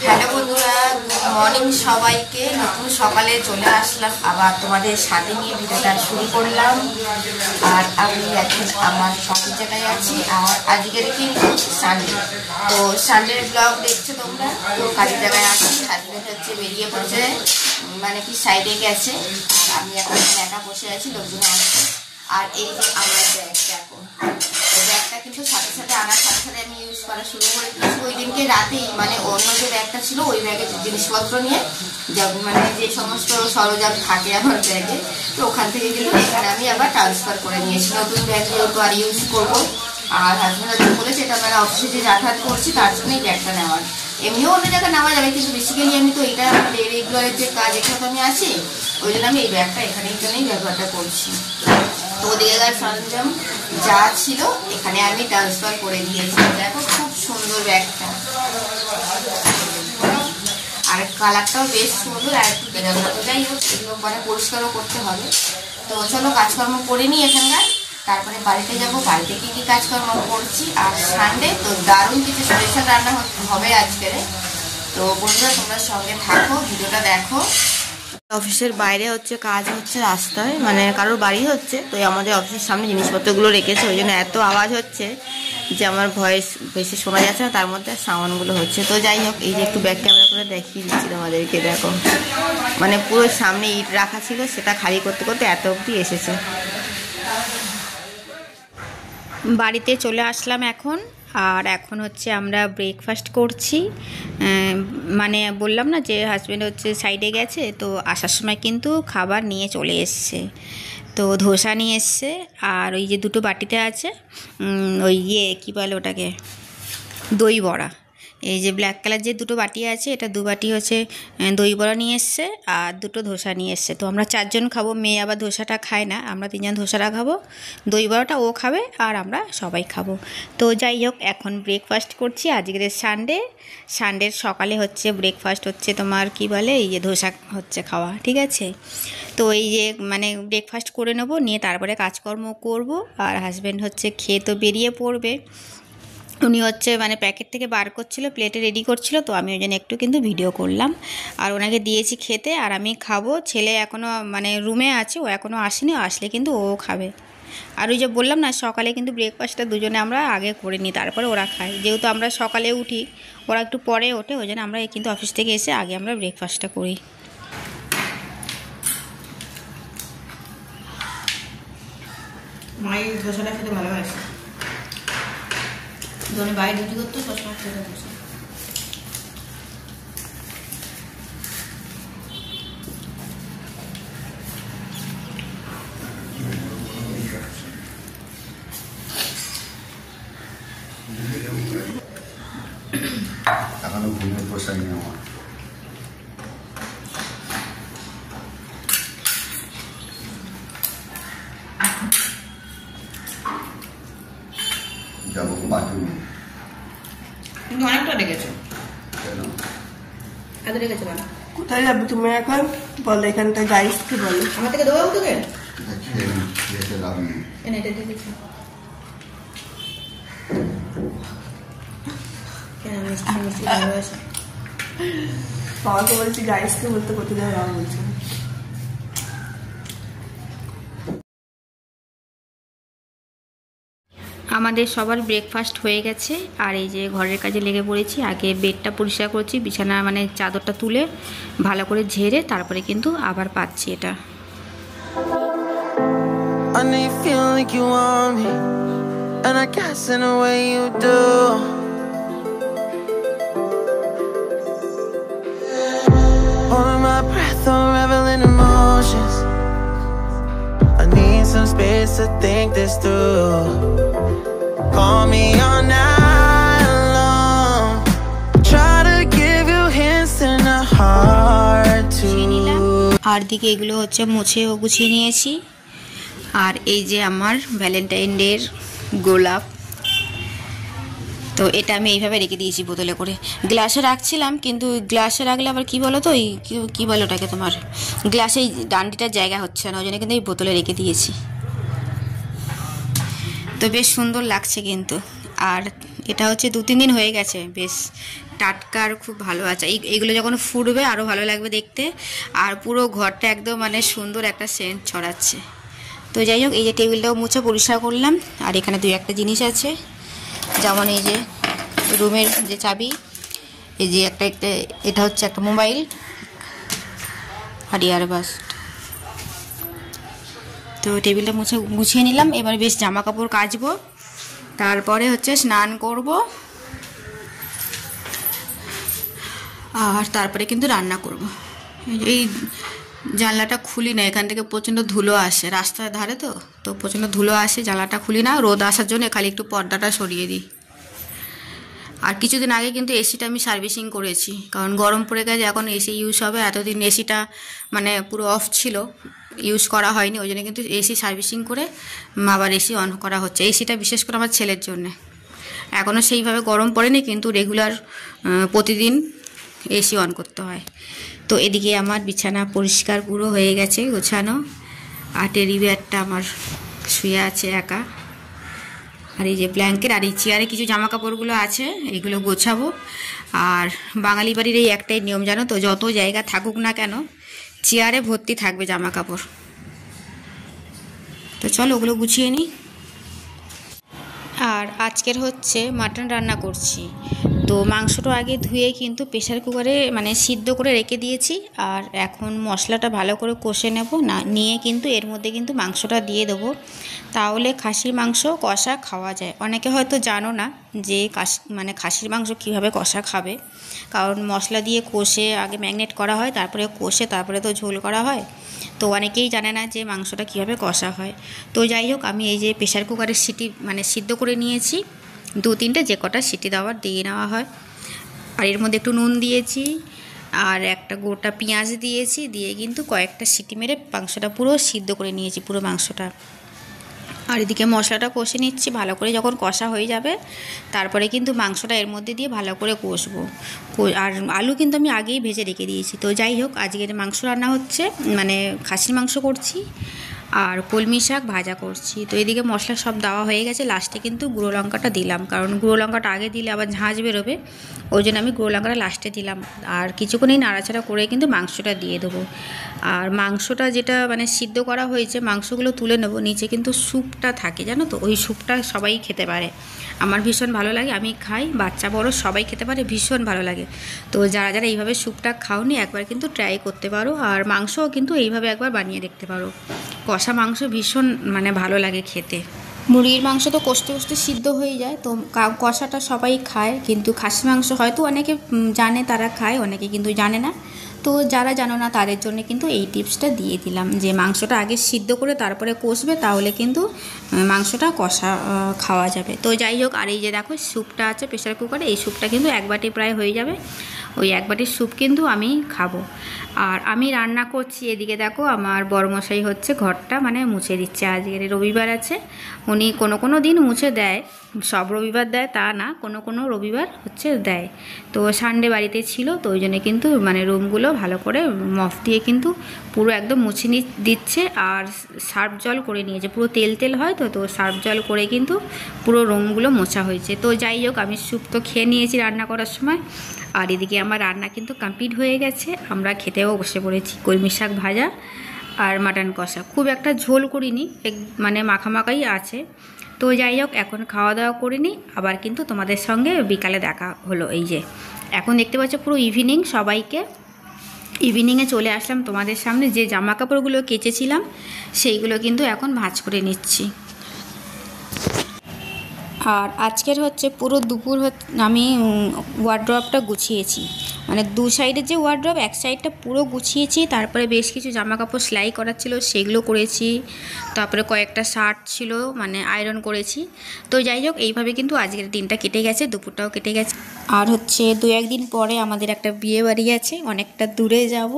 Hello বন্ধুরা, good morning সবাইকে। নতুন সকালে চলে আসলাম আবার তোমাদের সাথে নিয়ে ভিডিওটা শুরু করলাম। আর আমি এখন আমার সঠিক জায়গায় আছি। আর আজকের কিন্তু সানডে, তো সানডের ব্লগ দেখছো তোমরা। তো কাজের জায়গায় আছি, হাজবেন্ড হচ্ছে বেরিয়ে পড়েছে, মানে কি সাইডে গেছে। আর আমি এখন একা বসে আছি, লোকজন আসছে। আর এই যে আমার ব্যাগ, দেখো ব্যাগটা কিন্তু সাথে সাথে আনার সাথে সাথে আমি ইউজ করা শুরু করে দিয়েছি। ওই দিনকে রাতেই মানে অন্য যে ব্যাগটা ছিল ওই ব্যাগে জিনিসপত্র নিয়ে মানে যে সমস্ত সরঞ্জাম থাকে আমার ব্যাগে, তো ওখান থেকে কিন্তু এখানে আমি আবার ট্রান্সফার করে নিয়েছি। নতুন ব্যাগ যেহেতু আর ইউজ করবো। আর হাজবেন্ড হয়তো বলেছে এটা মানে অফিসে যে যাতায়াত করছি তার জন্য এই ব্যাগটা নেওয়ার। এমনিও অন্য জায়গায় নেওয়া যাবে, কিন্তু বেসিক্যালি আমি তো এটা রেগুলারের যে কাজ এখানে তো আমি আছি, ওই জন্য আমি এই ব্যাগটা এখানেই জন্যই ব্যবহারটা করছি। তো ওদিকের সরঞ্জাম যা ছিল এখানে আমি ট্রান্সফার করে দিয়েছি। দেখো খুব সুন্দর ব্যাগটা, আর কালারটাও বেশ সুন্দর। আর একটু যাই হোক, এগুলো মানে পরিষ্কারও করতে হবে। তো চলো কাজকর্ম করে নিই এখানকার, তারপরে বাড়িতে যাবো। বাড়িতে কি কি কাজকর্ম করছি। আর সানডে তো দারুণ কিছু স্পেশাল রান্না হবে আজকের। তো বন্ধুরা তোমরা সঙ্গে থাকো, ভিডিওটা দেখো। অফিসের বাইরে হচ্ছে কাজ হচ্ছে রাস্তায়, মানে কারোর বাড়ি হচ্ছে, তো আমাদের অফিসের সামনে জিনিসপত্রগুলো রেখেছে, ওই জন্য এত আওয়াজ হচ্ছে যে আমার ভয়েস বেশি শোনা যাচ্ছে না, তার মধ্যে সাউন্ডগুলো হচ্ছে। তো যাই হোক, এই যে একটু ব্যাক ক্যামেরা করে দেখিয়ে দিচ্ছি তোমাদেরকে। দেখো মানে পুরো সামনে ইট রাখা ছিল, সেটা খালি করতে করতে এত অবধি এসেছে। বাড়িতে চলে আসলাম এখন। আর এখন হচ্ছে আমরা ব্রেকফাস্ট করছি। মানে বললাম না যে হাজব্যান্ড হচ্ছে সাইডে গেছে, তো আসার সময় কিন্তু খাবার নিয়ে চলে এসছে। তো ধোসা নিয়ে এসছে, আর ওই যে দুটো বাটিতে আছে ওই কী বলে ওটাকে, দই বড়া। এই যে ব্ল্যাক কালার যে দুটো বাটি আছে, এটা দু বাটি হচ্ছে দই বড়া নিয়ে এসছে, আর দুটো ধোসা নিয়ে এসছে। তো আমরা চারজন খাবো, মেয়ে আবার ধোসাটা খায় না, আমরা তিনজন ধোসাটা খাবো, দই বড়াটা ও খাবে, আর আমরা সবাই খাবো। তো যাই হোক, এখন ব্রেকফাস্ট করছি। আজকের সানডের সকালে হচ্ছে ব্রেকফাস্ট হচ্ছে তোমার কি বলে, এই যে ধোসা হচ্ছে খাওয়া, ঠিক আছে। তো এই যে মানে ব্রেকফাস্ট করে নেবো, নিয়ে তারপরে কাজকর্ম করব। আর হাজব্যান্ড হচ্ছে খেয়ে তো বেরিয়ে পড়বে। উনি হচ্ছে মানে প্যাকেট থেকে বার করছিল, প্লেটে রেডি করছিল, তো আমি ওই জন্য একটু কিন্তু ভিডিও করলাম। আর ওনাকে দিয়েছি খেতে, আর আমি খাবো। ছেলে এখনও মানে রুমে আছে, ও এখনও আসেনি, আসলে কিন্তু ও খাবে। আর ওই যে বললাম না, সকালে কিন্তু ব্রেকফাস্টটা দুজনে আমরা আগে করে নিই, তারপরে ওরা খায়। যেহেতু আমরা সকালে উঠি, ওরা একটু পরে ওঠে, ওই জন্য আমরা কিন্তু অফিস থেকে এসে আগে আমরা ব্রেকফাস্টটা করি। মায়ের ধোসাটা খেতে ভালোবাসে, ধরে বাইরে ডিউটি করতো সবসময় খেতে বসে। এখনো ঘুমের পোষায়নি আমার। যাবো বাথরুমে। তুমি অনেকটা রেখেছো, কেন এত রেখেছো কেন? কোথায় যাবে তুমি এখন বলো, এখানটা গাইস কি বলো? আমার থেকে দেবো তোকে, খেয়ে লাভ নেই। এনে এটা দেখেছি কেন মিষ্টি মিষ্টি ভালোবাসে। বাবাকে বলছি গাইসকে বলতে, করতে যাবে, বাবা বলছে। আমাদের সবার ব্রেকফাস্ট হয়ে গেছে, আর এই যে ঘরের কাজে লেগে পড়েছি। আগে বেডটা পরিষ্কার করছি, বিছানা মানে চাদরটা তুলে ভালো করে ঝেড়ে তারপরে কিন্তু আবার পাচ্ছি এটা। I know you feel like you want me, and I guess in a way you do. Holding my breath, unraveling emotions. I need some space to think this through. Call me all night long. Try to give you hints and a heart to. আর দিকে এগুলো হচ্ছে মুছে ও গুছিয়ে নিয়েছি। আর এই যে আমার Valentine ডের গোলাপ, তো এটা আমি এইভাবে রেখে দিয়েছি বোতলে করে। গ্লাসে রাখছিলাম, কিন্তু গ্লাসে রাখলে আবার কী বলো তো, এই কী বলো ওটাকে, তোমার গ্লাসে ডান্ডিটার জায়গা হচ্ছে না, ওই জন্য কিন্তু এই বোতলে রেখে দিয়েছি। তো বেশ সুন্দর লাগছে কিন্তু। আর এটা হচ্ছে 2-3 দিন হয়ে গেছে, বেশ টাটকা আর খুব ভালো আছে। এইগুলো যখন ফুটবে আরও ভালো লাগবে দেখতে, আর পুরো ঘরটা একদম মানে সুন্দর একটা সেন্ট ছড়াচ্ছে। তো যাই হোক, এই যে টেবিলটাও মুছে পরিষ্কার করলাম। আর এখানে 2-1টা জিনিস আছে, যেমন এই যে রুমের যে চাবি, এই যে একটা এটা হচ্ছে একটা মোবাইল আর ইয়ারবাস। তো টেবিলটা মুছিয়ে নিলাম। এবার বেশ জামা কাপড় কাচবো, তারপরে হচ্ছে স্নান করব, আর তারপরে কিন্তু রান্না করব। এই জানলাটা খুলি না, এখান থেকে প্রচণ্ড ধুলো আসে, রাস্তার ধারে তো প্রচণ্ড ধুলো আসে, জানলাটা খুলি না, রোদ আসার জন্য খালি একটু পর্দাটা সরিয়ে দিই। আর কিছুদিন আগে কিন্তু এসিটা আমি সার্ভিসিং করেছি, কারণ গরম পড়ে গেছে, এখন এসি ইউজ হবে। এতদিন এসিটা মানে পুরো অফ ছিল, ইউজ করা হয়নি, ওই জন্য কিন্তু এসি সার্ভিসিং করে আবার এসি অন করা হচ্ছে। এসিটা বিশেষ করে আমার ছেলের জন্যে, এখনও সেইভাবে গরম পড়েনি, কিন্তু রেগুলার প্রতিদিন এসি অন করতে হয়। তো এদিকে আমার বিছানা পরিষ্কার পুরো হয়ে গেছে, গোছানো। আর টেডি বিয়ারটা আমার শুয়ে আছে একা। আর এই যে ব্ল্যাঙ্কেট, আর এই চেয়ারে কিছু জামা কাপড়গুলো আছে, এইগুলো গোছাবো। আর বাঙালি বাড়ির এই একটাই নিয়ম, জানো তো, যত জায়গা থাকুক না কেন চেয়ারে ভর্তি থাকবে জামা কাপড়। তো চলো ওগুলো গুছিয়ে নিই। আর আজকের হচ্ছে মাটন রান্না করছি। তো মাংসটা আগে ধুয়ে কিন্তু প্রেশার কুকারে মানে সিদ্ধ করে রেখে দিয়েছি। আর এখন মশলাটা ভালো করে কষে নেব, না নিয়ে কিন্তু এর মধ্যে কিন্তু মাংসটা দিয়ে দেবো, তাহলে খাসির মাংস কষা খাওয়া যায়। অনেকে হয়তো জানো না যে খাসির মাংস কীভাবে কষা খাবে, কারণ মশলা দিয়ে কষে আগে ম্যারিনেট করা হয়, তারপরে কষে তারপরে তো ঝোল করা হয়। তো অনেকেই জানে না যে মাংসটা কীভাবে কষা হয়। তো যাই হোক, আমি এই যে প্রেশার কুকারের সিটি মানে সিদ্ধ করে নিয়েছি, 2-3টে যে কটা সিটি দেওয়ার দিয়ে নেওয়া হয়। আর এর মধ্যে একটু নুন দিয়েছি, আর একটা গোটা পেঁয়াজ দিয়েছি, দিয়ে কিন্তু কয়েকটা সিটি মেরে মাংসটা পুরো সিদ্ধ করে নিয়েছি, পুরো মাংসটা। আর এদিকে মশলাটা কষে নিচ্ছি ভালো করে, যখন কষা হয়ে যাবে তারপরে কিন্তু মাংসটা এর মধ্যে দিয়ে ভালো করে কষবো। আর আলু কিন্তু আমি আগেই ভেজে রেখে দিয়েছি। তো যাই হোক, আজকের মাংস রান্না হচ্ছে, মানে খাসির মাংস করছি আর কলমি শাক ভাজা করছি। তো এদিকে মশলা সব দেওয়া হয়ে গেছে, লাস্টে কিন্তু গুঁড়ো লঙ্কাটা দিলাম, কারণ গুঁড়ো লঙ্কাটা আগে দিলে আবার ঝাঁঝ বেরোবে, ওই জন্য আমি গুঁড়ো লঙ্কাটা লাস্টে দিলাম। আর কিছুক্ষণই নাড়াচাড়া করে কিন্তু মাংসটা দিয়ে দেবো। আর মাংসটা যেটা মানে সিদ্ধ করা হয়েছে, মাংসগুলো তুলে নেবো, নিচে কিন্তু স্যুপটা থাকে, জানো তো, ওই স্যুপটা সবাই খেতে পারে, আমার ভীষণ ভালো লাগে, আমি খাই, বাচ্চা বড় সবাই খেতে পারে, ভীষণ ভালো লাগে। তো যারা যারা এইভাবে স্যুপটা খাওনি একবার কিন্তু ট্রাই করতে পারো। আর মাংসও কিন্তু এইভাবে একবার বানিয়ে দেখতে পারো, কষা মাংস ভীষণ মানে ভালো লাগে খেতে। মুরগির মাংস তো কষতে কষতে সিদ্ধ হয়ে যায়, তো কষাটা সবাই খায়, কিন্তু খাসি মাংস হয়তো অনেকে জানে, তারা খায়, অনেকে কিন্তু জানে না। তো যারা জানো না তাদের জন্য কিন্তু এই টিপসটা দিয়ে দিলাম, যে মাংসটা আগে সিদ্ধ করে তারপরে কষবে, তাহলে কিন্তু মাংসটা কষা খাওয়া যাবে। তো যাই হোক, আর এই যে দেখো স্যুপটা আছে প্রেশার কুকারে, এই স্যুপটা কিন্তু 1 বাটি প্রায় হয়ে যাবে, ওই 1 বাটির স্যুপ কিন্তু আমি খাবো। আর আমি রান্না করছি, এদিকে দেখো আমার বড়মশাই হচ্ছে ঘরটা মানে মুছে দিচ্ছে। আজকের রবিবার আছে, উনি কোনো দিন মুছে দেয়, সব রবিবার দেয় তা না, কোনো রবিবার হচ্ছে দেয়। তো সানডে বাড়িতে ছিল, তো ওই জন্য কিন্তু মানে রুমগুলো ভালো করে মফ দিয়ে কিন্তু পুরো একদম মুছে দিচ্ছে। আর সার্ফ জল করে নিয়েছে, পুরো তেল হয়, তো সার্ফ জল করে কিন্তু পুরো রুমগুলো মোছা হয়েছে। তো যাই হোক, আমি স্যুপ তো খেয়ে নিয়েছি রান্না করার সময়। আর এদিকে আমার রান্না কিন্তু কমপ্লিট হয়ে গেছে, আমরা খেতেও বসে পড়েছি। কলমি শাক ভাজা আর মাটন কষা, খুব একটা ঝোল করিনি, মানে মাখামাখাই আছে। তো যাই হোক, এখন খাওয়া দাওয়া করিনি, আবার কিন্তু তোমাদের সঙ্গে বিকালে দেখা হলো। এই যে এখন দেখতে পাচ্ছ পুরো ইভিনিং, সবাইকে ইভিনিংয়ে চলে আসলাম তোমাদের সামনে। যে জামা কাপড়গুলো কেচেছিলাম সেইগুলো কিন্তু এখন ভাঁজ করে নিচ্ছি। আর আজকের হচ্ছে পুরো দুপুর আমি ওয়ার্ড্রপটা গুছিয়েছি, মানে 2 সাইডের যে ওয়ার্ড্রপ, এক সাইডটা পুরো গুছিয়েছি। তারপরে বেশ কিছু জামা কাপড় সেলাই করার ছিল, সেগুলো করেছি। তারপরে কয়েকটা শার্ট ছিল মানে আয়রন করেছি। তো যাই হোক, এইভাবে কিন্তু আজকের দিনটা কেটে গেছে, দুপুরটাও কেটে গেছে। আর হচ্ছে 2-1 দিন পরে আমাদের একটা বিয়ে বাড়ি আছে, অনেকটা দূরে যাব।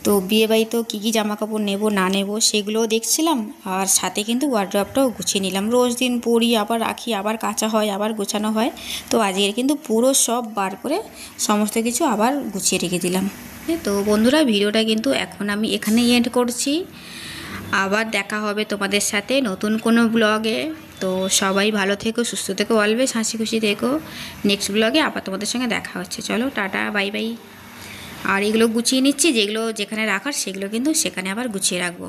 তো বিয়েবাড়িতেও কী জামা কাপড় নেব না নেব সেগুলোও দেখছিলাম, আর সাথে কিন্তু ওয়ার্ড্রপটাও গুছিয়ে নিলাম। রোজ দিন পরি, আবার রাখি, আবার কাচা হয়, আবার গোছানো হয়। তো আজকের কিন্তু পুরো সব বার করে সমস্ত কিছু আবার গুছিয়ে রেখে দিলাম। তো বন্ধুরা, ভিডিওটা কিন্তু এখন আমি এখানেই এন্ড করছি। আবার দেখা হবে তোমাদের সাথে নতুন কোনো ব্লগে। তো সবাই ভালো থেকো, সুস্থ থেকো, অলওয়েজ হাসি খুশি থেকো। নেক্সট ব্লগে আবার তোমাদের সঙ্গে দেখা হচ্ছে। চলো টাটা, বাই বাই। আর এগুলো গুছিয়ে নিচ্ছি, যেগুলো যেখানে রাখার সেগুলো কিন্তু সেখানে আবার গুছিয়ে রাখবো।